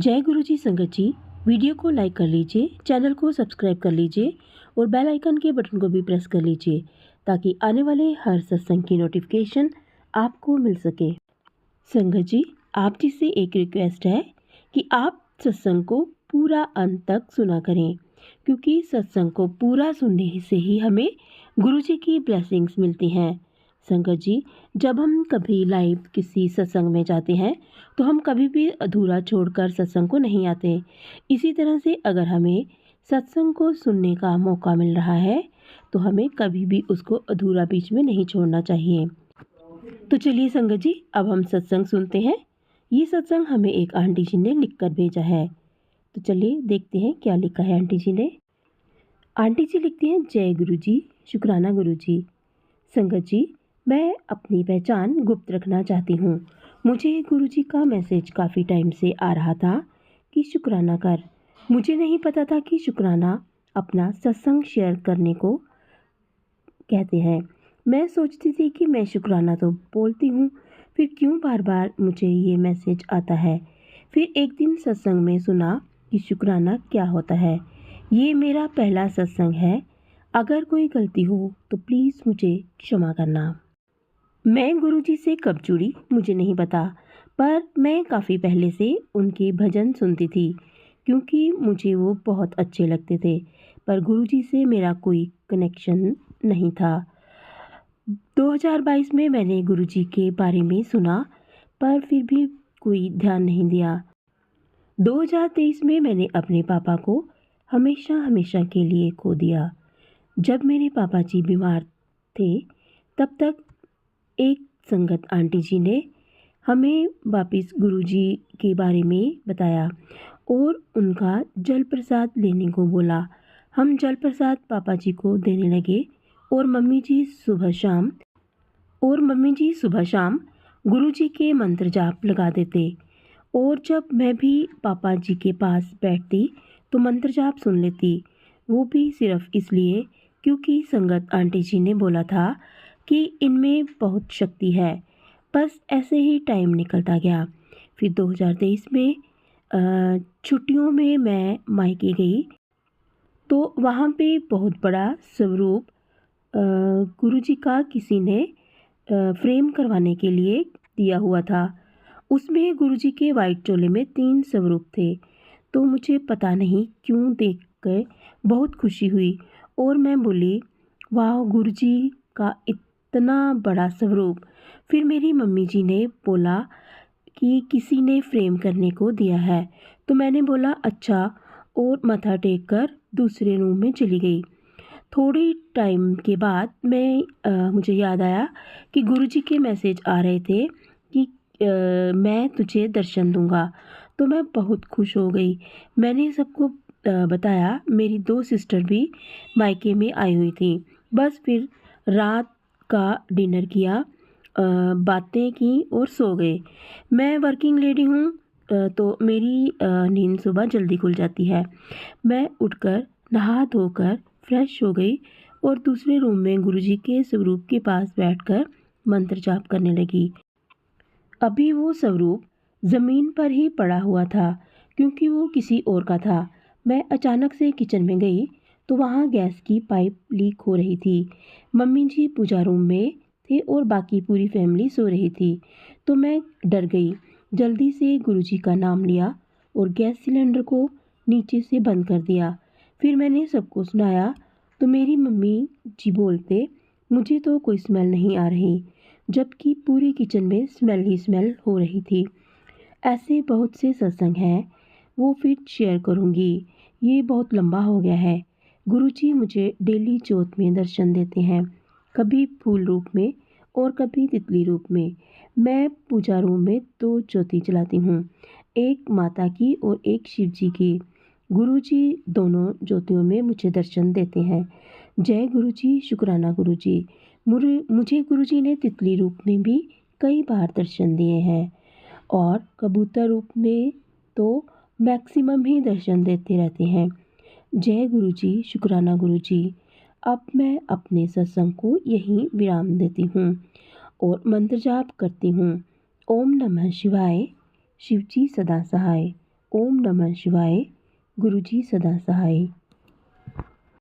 जय गुरु जी संगत जी। वीडियो को लाइक कर लीजिए, चैनल को सब्सक्राइब कर लीजिए और बेल आइकन के बटन को भी प्रेस कर लीजिए ताकि आने वाले हर सत्संग की नोटिफिकेशन आपको मिल सके। संगत जी, आप जी से एक रिक्वेस्ट है कि आप सत्संग को पूरा अंत तक सुना करें, क्योंकि सत्संग को पूरा सुनने से ही हमें गुरु जी की ब्लेसिंग्स मिलती हैं। संगत जी, जब हम कभी लाइव किसी सत्संग में जाते हैं तो हम कभी भी अधूरा छोड़कर सत्संग को नहीं आते। इसी तरह से अगर हमें सत्संग को सुनने का मौका मिल रहा है तो हमें कभी भी उसको अधूरा बीच में नहीं छोड़ना चाहिए। तो चलिए संगत जी, अब हम सत्संग सुनते हैं। ये सत्संग हमें एक आंटी जी ने लिख कर भेजा है, तो चलिए देखते हैं क्या लिखा है आंटी जी ने। आंटी जी लिखती हैं, जय गुरु जी, शुक्राना गुरु जी। संगत जी, मैं अपनी पहचान गुप्त रखना चाहती हूँ। मुझे गुरु जी का मैसेज काफ़ी टाइम से आ रहा था कि शुक्राना कर। मुझे नहीं पता था कि शुक्राना अपना सत्संग शेयर करने को कहते हैं। मैं सोचती थी कि मैं शुक्राना तो बोलती हूँ, फिर क्यों बार बार मुझे ये मैसेज आता है। फिर एक दिन सत्संग में सुना कि शुक्राना क्या होता है। ये मेरा पहला सत्संग है। अगर कोई गलती हो तो प्लीज़ मुझे क्षमा करना। मैं गुरुजी से कब जुड़ी मुझे नहीं पता, पर मैं काफ़ी पहले से उनके भजन सुनती थी क्योंकि मुझे वो बहुत अच्छे लगते थे, पर गुरुजी से मेरा कोई कनेक्शन नहीं था। 2022 में मैंने गुरुजी के बारे में सुना, पर फिर भी कोई ध्यान नहीं दिया। 2023 में मैंने अपने पापा को हमेशा हमेशा के लिए खो दिया। जब मेरे पापा जी बीमार थे तब तक एक संगत आंटी जी ने हमें वापस गुरुजी के बारे में बताया और उनका जल प्रसाद लेने को बोला। हम जल प्रसाद पापा जी को देने लगे और मम्मी जी सुबह शाम गुरुजी के मंत्र जाप लगा देते। और जब मैं भी पापा जी के पास बैठती तो मंत्र जाप सुन लेती, वो भी सिर्फ इसलिए क्योंकि संगत आंटी जी ने बोला था कि इनमें बहुत शक्ति है। बस ऐसे ही टाइम निकलता गया। फिर 2023 में छुट्टियों में मैं मायके गई तो वहाँ पे बहुत बड़ा स्वरूप गुरुजी का किसी ने फ्रेम करवाने के लिए दिया हुआ था। उसमें गुरुजी के वाइट चोले में 3 स्वरूप थे। तो मुझे पता नहीं क्यों देख कर बहुत खुशी हुई और मैं बोली, वाह गुरुजी का इतना बड़ा स्वरूप। फिर मेरी मम्मी जी ने बोला कि किसी ने फ्रेम करने को दिया है, तो मैंने बोला अच्छा, और माथा टेक कर दूसरे रूम में चली गई। थोड़ी टाइम के बाद मुझे याद आया कि गुरुजी के मैसेज आ रहे थे कि मैं तुझे दर्शन दूंगा। तो मैं बहुत खुश हो गई। मैंने सबको बताया। मेरी 2 सिस्टर भी मायके में आई हुई थी। बस फिर रात का डिनर किया, बातें की और सो गए। मैं वर्किंग लेडी हूँ, तो मेरी नींद सुबह जल्दी खुल जाती है। मैं उठकर नहा धोकर फ्रेश हो गई और दूसरे रूम में गुरुजी के स्वरूप के पास बैठकर मंत्र जाप करने लगी। अभी वो स्वरूप ज़मीन पर ही पड़ा हुआ था क्योंकि वो किसी और का था। मैं अचानक से किचन में गई तो वहाँ गैस की पाइप लीक हो रही थी। मम्मी जी पूजा रूम में थे और बाकी पूरी फैमिली सो रही थी। तो मैं डर गई। जल्दी से गुरुजी का नाम लिया और गैस सिलेंडर को नीचे से बंद कर दिया। फिर मैंने सबको सुनाया तो मेरी मम्मी जी बोलते, मुझे तो कोई स्मेल नहीं आ रही, जबकि पूरी किचन में स्मेल ही स्मेल हो रही थी। ऐसे बहुत से सत्संग हैं, वो फिर शेयर करूँगी। ये बहुत लंबा हो गया है। गुरुजी मुझे डेली जोत में दर्शन देते हैं, कभी फूल रूप में और कभी तितली रूप में। मैं पूजा रूम में 2 ज्योति जलाती हूँ, एक माता की और एक शिव जी की। गुरुजी दोनों ज्योतियों में मुझे दर्शन देते हैं। जय गुरुजी, शुक्राना गुरुजी। मुझे गुरुजी ने तितली रूप में भी कई बार दर्शन दिए हैं और कबूतर रूप में तो मैक्सिमम ही दर्शन देते रहते हैं। जय गुरुजी, शुक्राना गुरुजी। अब मैं अपने सत्संग को यहीं विराम देती हूँ और मंत्र जाप करती हूँ। ओम नमः शिवाय। शिवजी सदा सहाय। ओम नमः शिवाय। गुरुजी सदा सहाय।